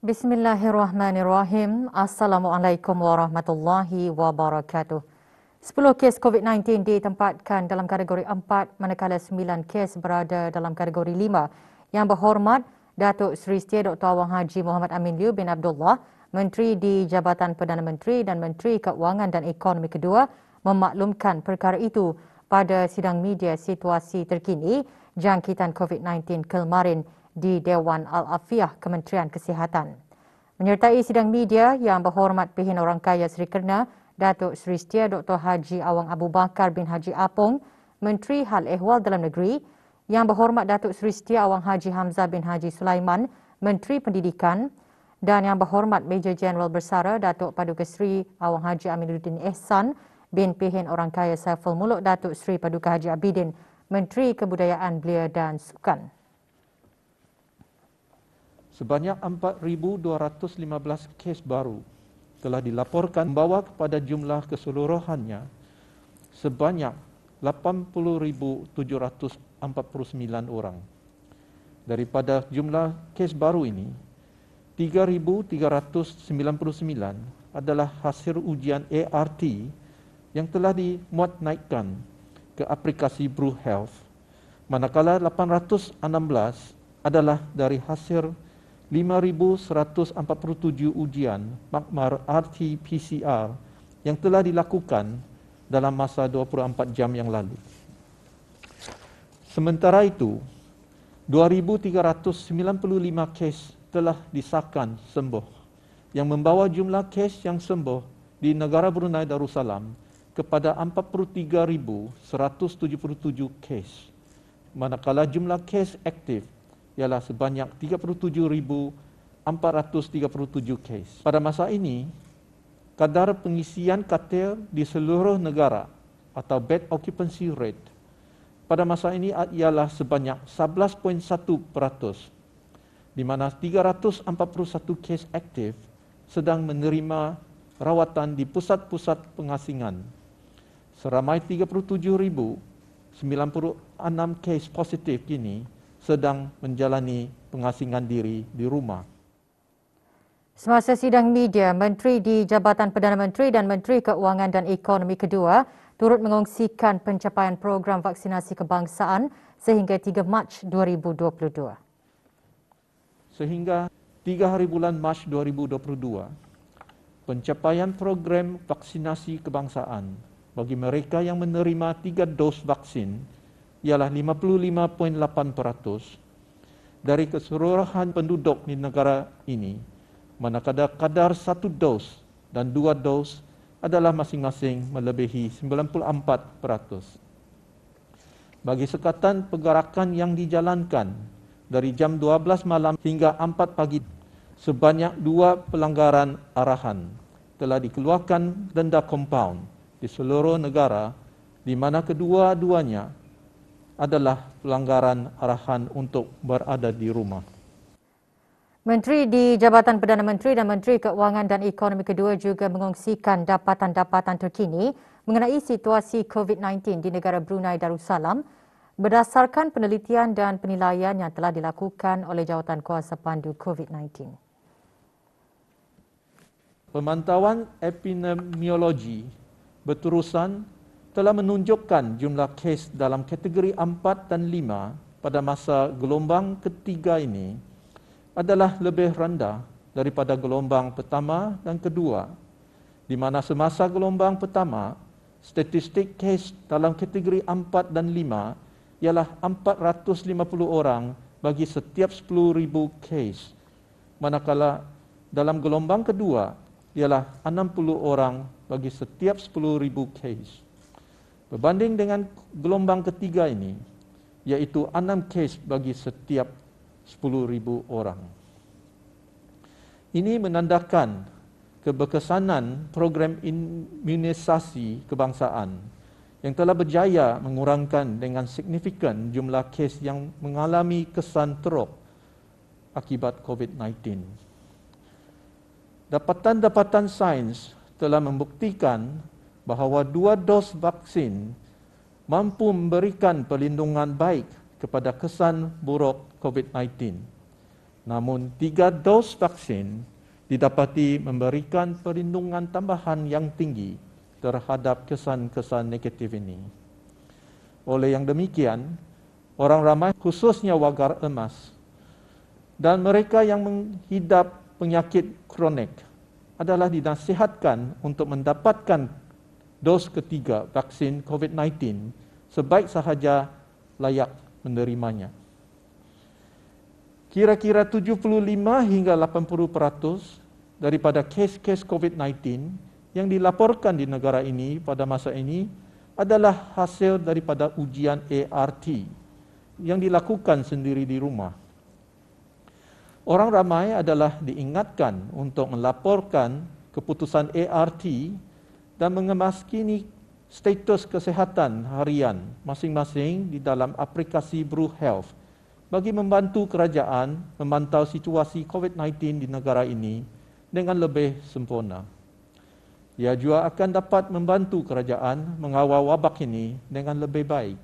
Bismillahirrahmanirrahim. Assalamualaikum warahmatullahi wabarakatuh. 10 kes COVID-19 ditempatkan dalam kategori 4 manakala 9 kes berada dalam kategori 5. Yang berhormat Datuk Seri Setia Dr. Awang Haji Muhammad Amin Liu bin Abdullah, Menteri di Jabatan Perdana Menteri dan Menteri Keuangan dan Ekonomi Kedua memaklumkan perkara itu pada sidang media situasi terkini jangkitan COVID-19 kemarin di Dewan Al-Afiah Kementerian Kesihatan. Menyertai sidang media Yang Berhormat Pehin Orang Kaya Seri Kerna Datuk Seri Setia Dr. Haji Awang Abu Bakar bin Haji Apong, Menteri Hal Ehwal Dalam Negeri, Yang Berhormat Datuk Seri Setia Awang Haji Hamzah bin Haji Sulaiman, Menteri Pendidikan, dan Yang Berhormat Major Jeneral Bersara Datuk Paduka Seri Awang Haji Aminuddin Ehsan bin Pehin Orang Kaya Saiful Muluk Datuk Seri Paduka Haji Abidin, Menteri Kebudayaan Belia dan Sukan. Sebanyak 4,215 kes baru telah dilaporkan membawa kepada jumlah keseluruhannya sebanyak 80,749 orang. Daripada jumlah kes baru ini, 3,399 adalah hasil ujian ART yang telah dimuat naikkan ke aplikasi Bru Health, manakala 816 adalah dari hasil 5,147 ujian makmar RT-PCR yang telah dilakukan dalam masa 24 jam yang lalu. Sementara itu, 2,395 kes telah disahkan sembuh, yang membawa jumlah kes yang sembuh di negara Brunei Darussalam kepada 43,177 kes, manakala jumlah kes aktif ialah sebanyak 37,437 kes. Pada masa ini, kadar pengisian katil di seluruh negara atau bed occupancy rate pada masa ini ialah sebanyak 11.1%, di mana 341 kes aktif sedang menerima rawatan di pusat-pusat pengasingan. Seramai 37,096 kes positif kini sedang menjalani pengasingan diri di rumah. Semasa sidang media, Menteri di Jabatan Perdana Menteri dan Menteri Keuangan dan Ekonomi Kedua turut mengongsikan pencapaian program vaksinasi kebangsaan sehingga 3 Mac 2022. Sehingga 3 hari bulan Mac 2022, pencapaian program vaksinasi kebangsaan bagi mereka yang menerima 3 dos vaksin ialah 55.8% dari keseluruhan penduduk di negara ini, manakala kadar 1 dos dan 2 dos adalah masing-masing melebihi 94%. Bagi sekatan pergerakan yang dijalankan dari jam 12 malam hingga 4 pagi, sebanyak 2 pelanggaran arahan telah dikeluarkan denda kompaun di seluruh negara, di mana kedua-duanya adalah pelanggaran arahan untuk berada di rumah. Menteri di Jabatan Perdana Menteri dan Menteri Keuangan dan Ekonomi Kedua juga mengongsikan dapatan-dapatan terkini mengenai situasi COVID-19 di negara Brunei Darussalam berdasarkan penelitian dan penilaian yang telah dilakukan oleh Jawatan Kuasa Pandu COVID-19. Pemantauan epidemiologi berterusan telah menunjukkan jumlah kes dalam kategori 4 dan 5 pada masa gelombang ketiga ini adalah lebih rendah daripada gelombang pertama dan kedua, di mana semasa gelombang pertama, statistik kes dalam kategori 4 dan 5 ialah 450 orang bagi setiap 10,000 kes, manakala dalam gelombang kedua ialah 60 orang bagi setiap 10,000 kes. Berbanding dengan gelombang ketiga ini, iaitu 6 kes bagi setiap 10,000 orang. Ini menandakan keberkesanan program imunisasi kebangsaan yang telah berjaya mengurangkan dengan signifikan jumlah kes yang mengalami kesan teruk akibat COVID-19. Dapatan-dapatan sains telah membuktikan bahawa 2 dos vaksin mampu memberikan perlindungan baik kepada kesan buruk COVID-19, Namun 3 dos vaksin didapati memberikan perlindungan tambahan yang tinggi terhadap kesan-kesan negatif ini. Oleh yang demikian, orang ramai khususnya warga emas dan mereka yang menghidap penyakit kronik adalah dinasihatkan untuk mendapatkan dos ketiga vaksin COVID-19 sebaik sahaja layak menerimanya. Kira-kira 75 hingga 80% daripada kes-kes COVID-19 yang dilaporkan di negara ini pada masa ini adalah hasil daripada ujian ART yang dilakukan sendiri di rumah. Orang ramai adalah diingatkan untuk melaporkan keputusan ART dan mengemaskini status kesihatan harian masing-masing di dalam aplikasi Bru Health bagi membantu kerajaan memantau situasi COVID-19 di negara ini dengan lebih sempurna. Ia juga akan dapat membantu kerajaan mengawal wabak ini dengan lebih baik.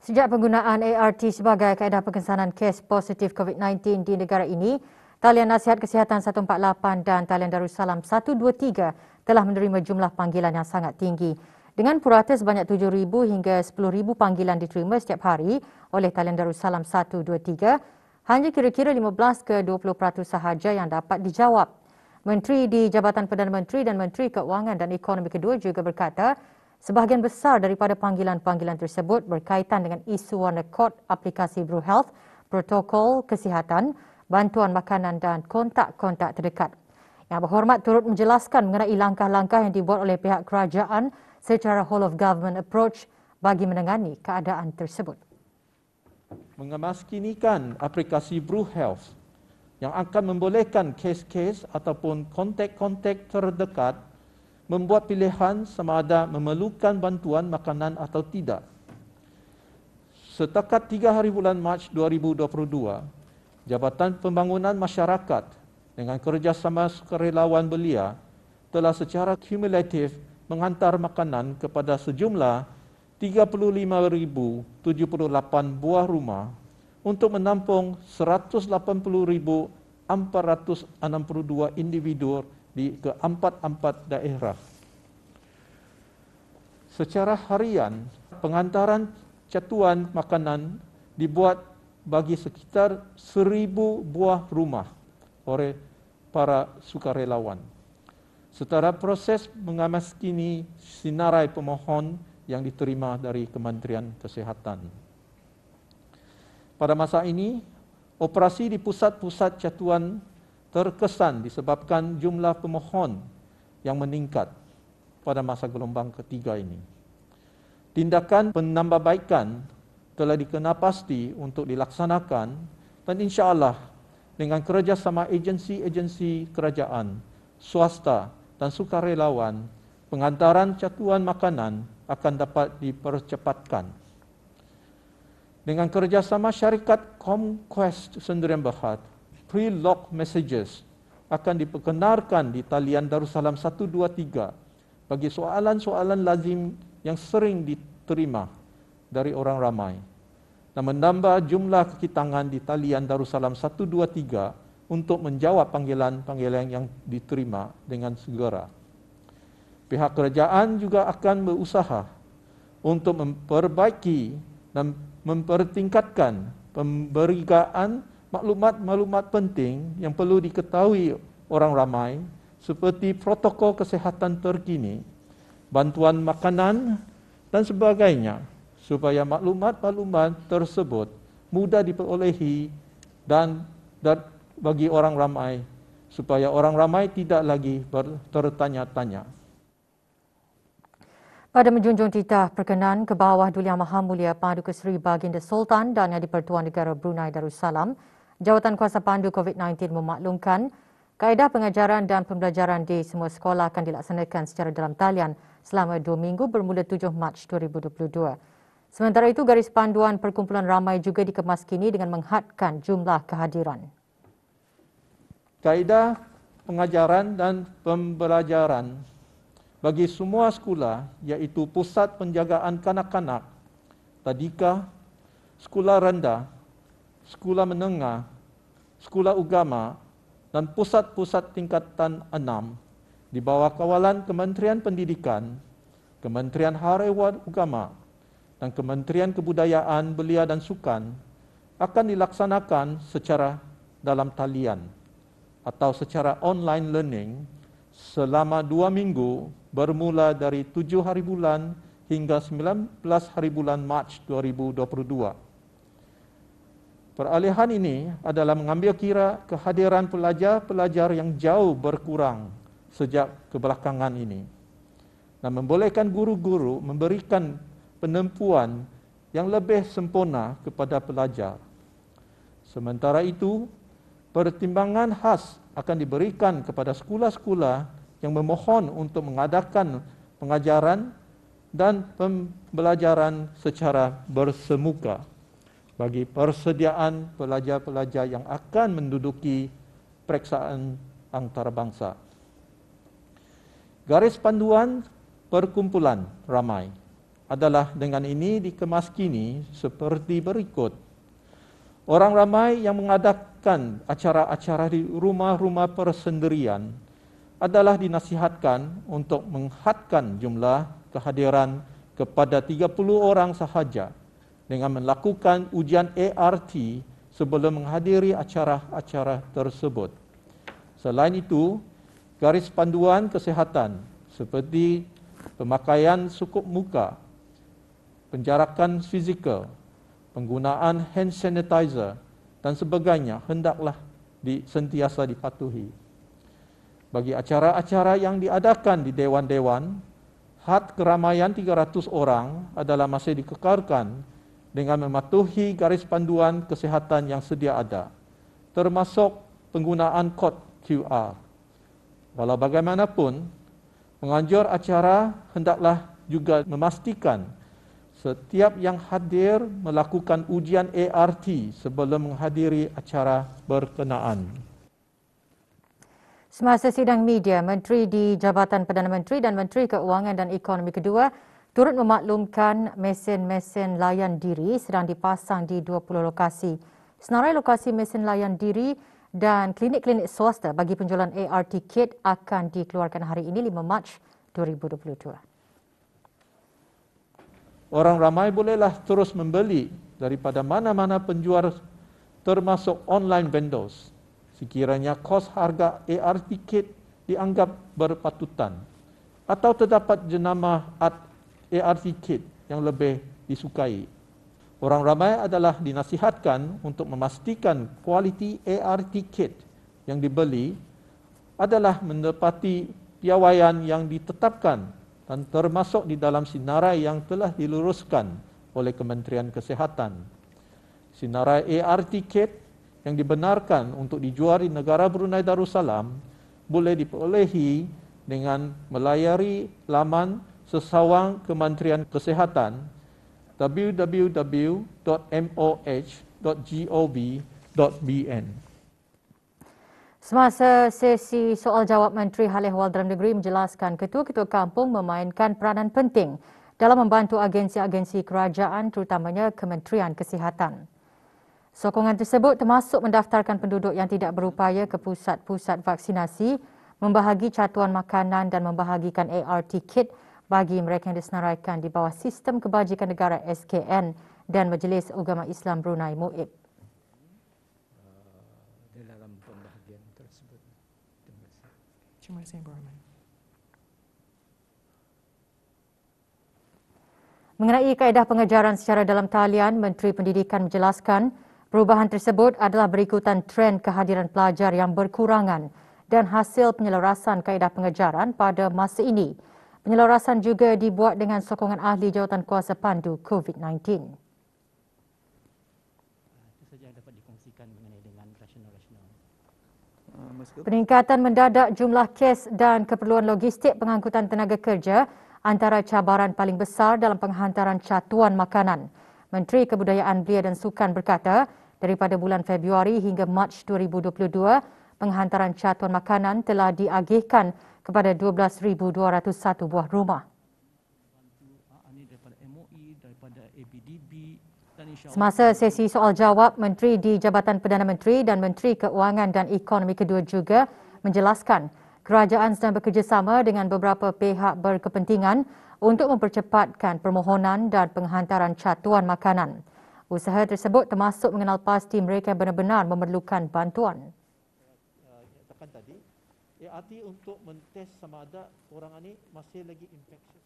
Sejak penggunaan ART sebagai kaedah pengesanan kes positif COVID-19 di negara ini, Talian Nasihat Kesihatan 148 dan Talian Darussalam 123 telah menerima jumlah panggilan yang sangat tinggi. Dengan purata sebanyak 7,000 hingga 10,000 panggilan diterima setiap hari oleh Talian Darussalam 123, hanya kira-kira 15 ke 20% sahaja yang dapat dijawab. Menteri di Jabatan Perdana Menteri dan Menteri Keuangan dan Ekonomi kedua juga berkata, sebahagian besar daripada panggilan-panggilan tersebut berkaitan dengan isu warna kod aplikasi Bru Health, protokol kesihatan, bantuan makanan dan kontak-kontak terdekat. Yang Berhormat turut menjelaskan mengenai langkah-langkah yang dibuat oleh pihak kerajaan secara whole of government approach bagi menangani keadaan tersebut. Mengemaskinikan aplikasi Bru Health yang akan membolehkan kes-kes ataupun kontak-kontak terdekat membuat pilihan sama ada memerlukan bantuan makanan atau tidak. Setakat 3 hari bulan Mac 2022, Jabatan Pembangunan Masyarakat dengan kerjasama sukarelawan belia telah secara kumulatif menghantar makanan kepada sejumlah 35,078 buah rumah untuk menampung 180,462 individu di ke-4 daerah. Secara harian, penghantaran catuan makanan dibuat bagi sekitar 1,000 buah rumah oleh para sukarelawan. Setara proses mengemaskini sinarai pemohon yang diterima dari Kementerian Kesihatan. Pada masa ini, operasi di pusat-pusat catuan terkesan disebabkan jumlah pemohon yang meningkat pada masa gelombang ketiga ini. Tindakan penambahbaikan telah dikenapasti untuk dilaksanakan dan insya-Allah dengan kerjasama agensi-agensi kerajaan, swasta dan sukarelawan, penghantaran catuan makanan akan dapat dipercepatkan. Dengan kerjasama syarikat Comquest Sdn Bhd, pre-log messages akan diperkenalkan di talian Darussalam 123 bagi soalan-soalan lazim yang sering diterima dari orang ramai dan menambah jumlah kekitangan di talian Darussalam 123 untuk menjawab panggilan-panggilan yang diterima dengan segera. Pihak kerajaan juga akan berusaha untuk memperbaiki dan mempertingkatkan pemberian maklumat-maklumat penting yang perlu diketahui orang ramai seperti protokol kesihatan terkini, bantuan makanan dan sebagainya supaya maklumat-maklumat tersebut mudah diperolehi dan bagi orang ramai supaya orang ramai tidak lagi tertanya-tanya. Pada menjunjung titah perkenan ke bawah Duli Yang Maha Mulia Paduka Seri Baginda Sultan dan Yang di-Pertuan Negara Brunei Darussalam, Jawatan Kuasa Pandu COVID-19 memaklumkan kaedah pengajaran dan pembelajaran di semua sekolah akan dilaksanakan secara dalam talian selama 2 minggu bermula 7 Mac 2022. Sementara itu, garis panduan perkumpulan ramai juga dikemaskini dengan menghadkan jumlah kehadiran. Kaedah pengajaran dan pembelajaran bagi semua sekolah iaitu Pusat Penjagaan Kanak-kanak, Tadika, Sekolah Rendah, sekolah menengah, sekolah agama dan pusat-pusat tingkatan 6 di bawah kawalan Kementerian Pendidikan, Kementerian Harian Agama dan Kementerian Kebudayaan, Belia dan Sukan akan dilaksanakan secara dalam talian atau secara online learning selama 2 minggu bermula dari 7 hari bulan hingga 19 hari bulan Mac 2022. Peralihan ini adalah mengambil kira kehadiran pelajar-pelajar yang jauh berkurang sejak kebelakangan ini dan membolehkan guru-guru memberikan penempuan yang lebih sempurna kepada pelajar. Sementara itu, pertimbangan khas akan diberikan kepada sekolah-sekolah yang memohon untuk mengadakan pengajaran dan pembelajaran secara bersemuka bagi persediaan pelajar-pelajar yang akan menduduki periksaan antarabangsa. Garis panduan perkumpulan ramai adalah dengan ini dikemas kini seperti berikut. Orang ramai yang mengadakan acara-acara di rumah-rumah persendirian adalah dinasihatkan untuk menghadkan jumlah kehadiran kepada 30 orang sahaja dengan melakukan ujian ART sebelum menghadiri acara-acara tersebut. Selain itu, garis panduan kesihatan seperti pemakaian sukup muka, penjarakan fizikal, penggunaan hand sanitizer dan sebagainya hendaklah sentiasa dipatuhi. Bagi acara-acara yang diadakan di dewan-dewan, had keramaian 300 orang adalah masih dikekalkan dengan mematuhi garis panduan kesihatan yang sedia ada, termasuk penggunaan kod QR. Walau bagaimanapun, penganjur acara hendaklah juga memastikan setiap yang hadir melakukan ujian ART sebelum menghadiri acara berkenaan. Semasa sidang media, Menteri di Jabatan Perdana Menteri dan Menteri Keuangan dan Ekonomi Kedua turut memaklumkan mesin-mesin layan diri sedang dipasang di 20 lokasi. Senarai lokasi mesin layan diri dan klinik-klinik swasta bagi penjualan ART kit akan dikeluarkan hari ini 5 Mac 2022. Orang ramai bolehlah terus membeli daripada mana-mana penjual termasuk online vendors sekiranya kos harga ART kit dianggap berpatutan atau terdapat jenama ART kit yang lebih disukai. Orang ramai adalah dinasihatkan untuk memastikan kualiti ART kit yang dibeli adalah menepati piawaian yang ditetapkan dan termasuk di dalam sinarai yang telah diluruskan oleh Kementerian Kesihatan. Sinarai ART kit yang dibenarkan untuk dijual di negara Brunei Darussalam boleh diperolehi dengan melayari laman sesawang Kementerian Kesihatan www.moh.gov.bn. Semasa sesi soal jawab, Menteri Hal Ehwal Dalam Negeri menjelaskan ketua-ketua kampung memainkan peranan penting dalam membantu agensi-agensi kerajaan terutamanya Kementerian Kesihatan. Sokongan tersebut termasuk mendaftarkan penduduk yang tidak berupaya ke pusat-pusat vaksinasi, membahagi catuan makanan dan membahagikan ART kit bagi mereka yang disenaraikan di bawah Sistem Kebajikan Negara SKN dan Majlis Ugama Islam Brunei MUIB. Dalam pembahagian tersebut. Terima kasih, Ibu Rahman. Mengenai kaedah pengajaran secara dalam talian, Menteri Pendidikan menjelaskan perubahan tersebut adalah berikutan trend kehadiran pelajar yang berkurangan dan hasil penyelarasan kaedah pengajaran pada masa ini. Penyelarasan juga dibuat dengan sokongan ahli jawatan kuasa pandu COVID-19. Itu saja yang dapat dikongsikan mengenai dengan rasional-rasional. Peningkatan mendadak jumlah kes dan keperluan logistik pengangkutan tenaga kerja antara cabaran paling besar dalam penghantaran catuan makanan. Menteri Kebudayaan, Belia dan Sukan berkata, daripada bulan Februari hingga Mac 2022, penghantaran catuan makanan telah diagihkan kepada 12,201 buah rumah. Ini daripada MOE, daripada ABDB dan Semasa sesi soal jawab, Menteri di Jabatan Perdana Menteri dan Menteri Keuangan dan Ekonomi kedua juga menjelaskan kerajaan sedang bekerjasama dengan beberapa pihak berkepentingan untuk mempercepatkan permohonan dan penghantaran catuan makanan. Usaha tersebut termasuk mengenal pasti mereka yang benar-benar memerlukan bantuan. Katakan tadi, arti untuk mentes sama ada orang ini masih lagi infeksius.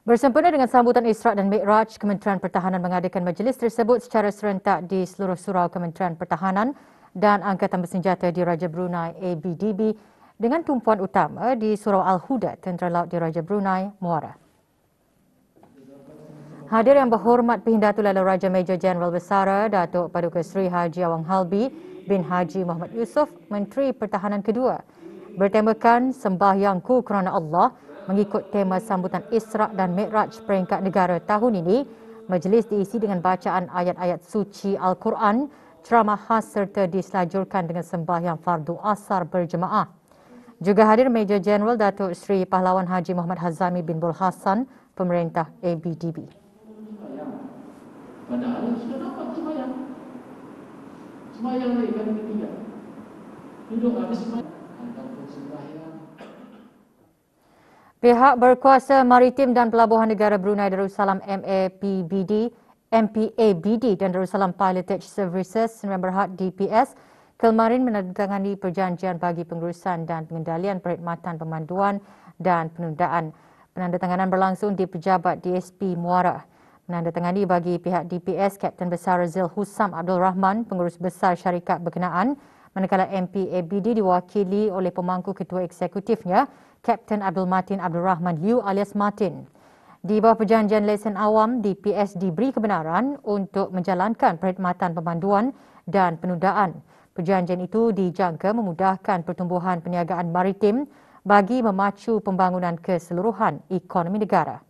Bersempena dengan sambutan Isra' dan Mi'raj, Kementerian Pertahanan mengadakan majlis tersebut secara serentak di seluruh surau Kementerian Pertahanan dan Angkatan Bersenjata di Raja Brunei ABDB dengan tumpuan utama di Surau Al-Huda, Tentera Laut di Raja Brunei, Muara. Hadir yang berhormat Perhindatu Lalu Raja Major Jeneral Besara Datuk Paduka Seri Haji Awang Halbi bin Haji Muhammad Yusof, Menteri Pertahanan kedua, bertemakan Sembahyangku Kerana Allah mengikut tema sambutan Isra' dan Mi'raj peringkat negara tahun ini. Majlis diisi dengan bacaan ayat-ayat suci Al-Quran, ceramah khas serta diselajurkan dengan sembahyang fardu asar berjemaah. Juga hadir Major Jeneral Datuk Seri Pahlawan Haji Muhammad Hazami bin Bul Hassan, Pemerintah ABDB. Padahal sudah dapat sembahyang. Sembahyang lagi kali ketiga. Duduk habis sembahyang. Ataupun sembahyang. Pihak Berkuasa Maritim dan Pelabuhan Negara Brunei Darussalam MPABD dan Darussalam Pilotage Services yang berhad DPS kemarin menandatangani perjanjian bagi pengurusan dan pengendalian perkhidmatan pemanduan dan penundaan. Penandatanganan berlangsung di Pejabat DSP Muara. Menandatangani bagi pihak DPS Kapten Besar Razil Hussam Abdul Rahman, pengurus besar syarikat berkenaan, manakala MPABD diwakili oleh pemangku ketua eksekutifnya, Kapten Abdul Matin Abdul Rahman Liu alias Martin. Di bawah perjanjian lesen awam, DPS diberi kebenaran untuk menjalankan perkhidmatan pemanduan dan penundaan. Perjanjian itu dijangka memudahkan pertumbuhan perniagaan maritim bagi memacu pembangunan keseluruhan ekonomi negara.